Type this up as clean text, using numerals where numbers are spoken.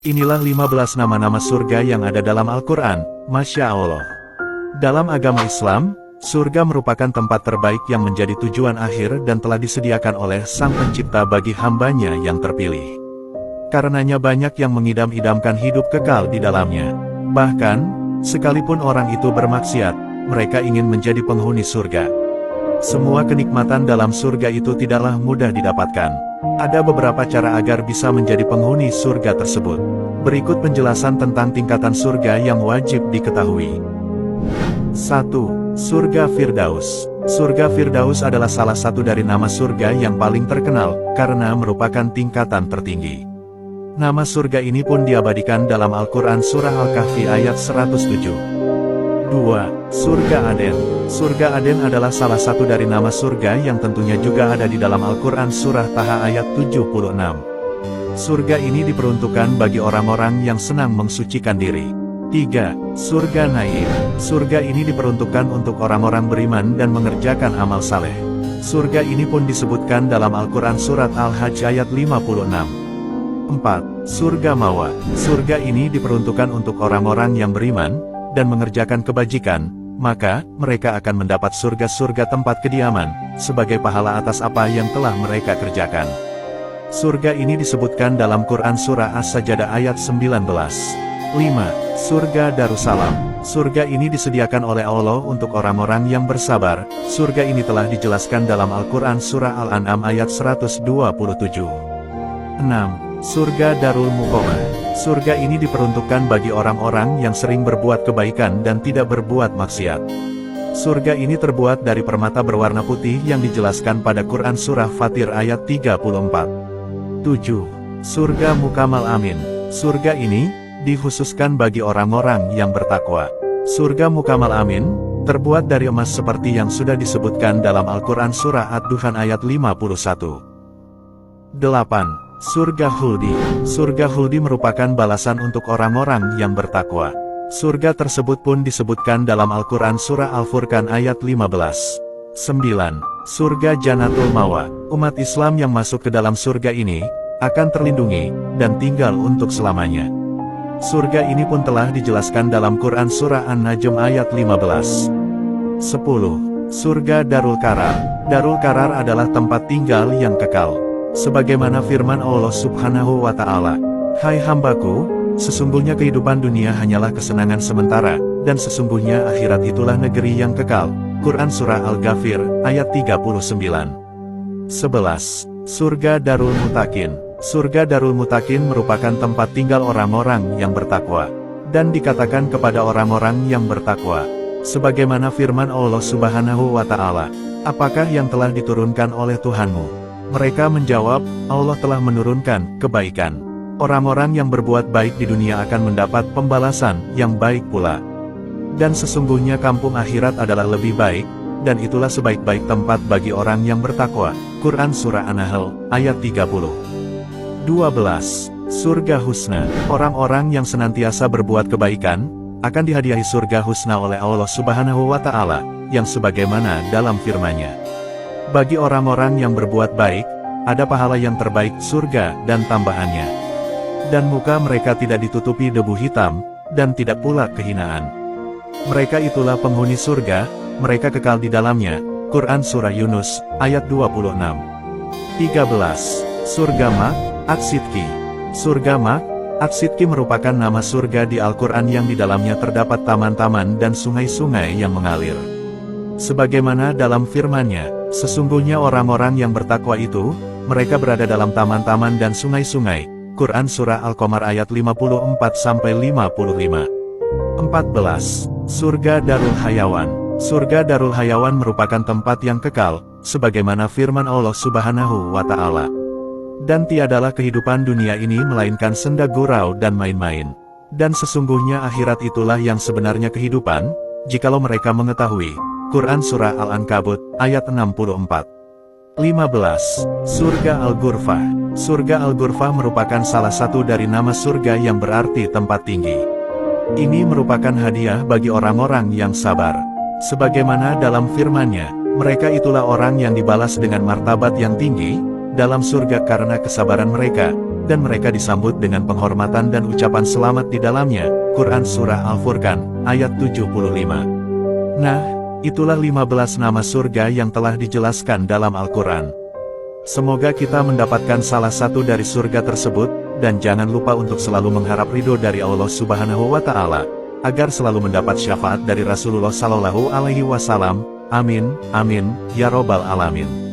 Inilah 15 nama-nama surga yang ada dalam Al-Quran, Masya Allah. Dalam agama Islam, surga merupakan tempat terbaik yang menjadi tujuan akhir dan telah disediakan oleh Sang Pencipta bagi hambanya yang terpilih. Karenanya banyak yang mengidam-idamkan hidup kekal di dalamnya. Bahkan, sekalipun orang itu bermaksiat, mereka ingin menjadi penghuni surga. Semua kenikmatan dalam surga itu tidaklah mudah didapatkan. Ada beberapa cara agar bisa menjadi penghuni surga tersebut. Berikut penjelasan tentang tingkatan surga yang wajib diketahui. 1. Surga Firdaus. Surga Firdaus adalah salah satu dari nama surga yang paling terkenal, karena merupakan tingkatan tertinggi. Nama surga ini pun diabadikan dalam Al-Quran Surah Al-Kahfi ayat 107. 2. Surga Aden. Surga Aden adalah salah satu dari nama surga yang tentunya juga ada di dalam Al-Quran Surah Taha ayat 76. Surga ini diperuntukkan bagi orang-orang yang senang mensucikan diri. 3. Surga Naim. Surga ini diperuntukkan untuk orang-orang beriman dan mengerjakan amal saleh. Surga ini pun disebutkan dalam Al-Quran Surat Al-Hajj ayat 56. 4. Surga Mawa. Surga ini diperuntukkan untuk orang-orang yang beriman dan mengerjakan kebajikan, maka mereka akan mendapat surga-surga tempat kediaman, sebagai pahala atas apa yang telah mereka kerjakan. Surga ini disebutkan dalam Quran Surah As-Sajdah ayat 19. 5. Surga Darussalam. Surga ini disediakan oleh Allah untuk orang-orang yang bersabar. Surga ini telah dijelaskan dalam Al-Quran Surah Al-An'am ayat 127. 6. Surga Darul Muqamah. Surga ini diperuntukkan bagi orang-orang yang sering berbuat kebaikan dan tidak berbuat maksiat. Surga ini terbuat dari permata berwarna putih yang dijelaskan pada Quran Surah Fatir ayat 34. 7. Surga Mukamal Amin. Surga ini dikhususkan bagi orang-orang yang bertakwa. Surga Mukamal Amin terbuat dari emas seperti yang sudah disebutkan dalam Al-Quran Surah Ad-Dukhan ayat 51. 8. Surga Khuldi. Surga Khuldi merupakan balasan untuk orang-orang yang bertakwa. Surga tersebut pun disebutkan dalam Al-Quran Surah Al-Furqan ayat 15. 9. Surga Jannatul Mawa. Umat Islam yang masuk ke dalam surga ini akan terlindungi dan tinggal untuk selamanya. Surga ini pun telah dijelaskan dalam Quran Surah An-Najm ayat 15. 10. Surga Darul Qarar. Darul Qarar adalah tempat tinggal yang kekal. Sebagaimana firman Allah Subhanahu wa Ta'ala, "Hai hambaku, sesungguhnya kehidupan dunia hanyalah kesenangan sementara, dan sesungguhnya akhirat itulah negeri yang kekal." Quran Surah Al-Ghafir ayat 39. 11. Surga Darul Mutakin. Surga Darul Mutakin merupakan tempat tinggal orang-orang yang bertakwa, dan dikatakan kepada orang-orang yang bertakwa, sebagaimana firman Allah Subhanahu wa Ta'ala, "Apakah yang telah diturunkan oleh Tuhanmu?" Mereka menjawab, "Allah telah menurunkan kebaikan. Orang-orang yang berbuat baik di dunia akan mendapat pembalasan yang baik pula. Dan sesungguhnya kampung akhirat adalah lebih baik, dan itulah sebaik-baik tempat bagi orang yang bertakwa." Quran Surah An-Nahl ayat 30. 12. Surga Husna. Orang-orang yang senantiasa berbuat kebaikan akan dihadiahi surga husna oleh Allah Subhanahu wa Ta'ala, yang sebagaimana dalam firman-Nya, "Bagi orang-orang yang berbuat baik, ada pahala yang terbaik surga dan tambahannya. Dan muka mereka tidak ditutupi debu hitam, dan tidak pula kehinaan. Mereka itulah penghuni surga, mereka kekal di dalamnya." Quran Surah Yunus ayat 26. 13. Surga Ma'at-Sidki. Surga Ma'at-Sidki merupakan nama surga di Al-Quran yang di dalamnya terdapat taman-taman dan sungai-sungai yang mengalir. Sebagaimana dalam firman-Nya, "Sesungguhnya orang-orang yang bertakwa itu, mereka berada dalam taman-taman dan sungai-sungai." Quran Surah Al-Qamar ayat 54-55. 14. Surga Darul Hayawan. Surga Darul Hayawan merupakan tempat yang kekal, sebagaimana firman Allah Subhanahu wa Ta'ala, "Dan tiadalah kehidupan dunia ini melainkan senda gurau dan main-main. Dan sesungguhnya akhirat itulah yang sebenarnya kehidupan, jikalau mereka mengetahui." Quran Surah Al-Ankabut ayat 64. 15. Surga Al-Ghurfah. Surga Al-Ghurfah merupakan salah satu dari nama surga yang berarti tempat tinggi. Ini merupakan hadiah bagi orang-orang yang sabar. Sebagaimana dalam firman-Nya, mereka itulah orang yang dibalas dengan martabat yang tinggi dalam surga karena kesabaran mereka, dan mereka disambut dengan penghormatan dan ucapan selamat di dalamnya. Quran Surah Al-Furqan, ayat 75. Nah, itulah 15 nama surga yang telah dijelaskan dalam Al-Quran. Semoga kita mendapatkan salah satu dari surga tersebut, dan jangan lupa untuk selalu mengharap ridho dari Allah Subhanahu wa Ta'ala, agar selalu mendapat syafaat dari Rasulullah Sallallahu Alaihi Wasallam. Amin, amin, ya robbal alamin.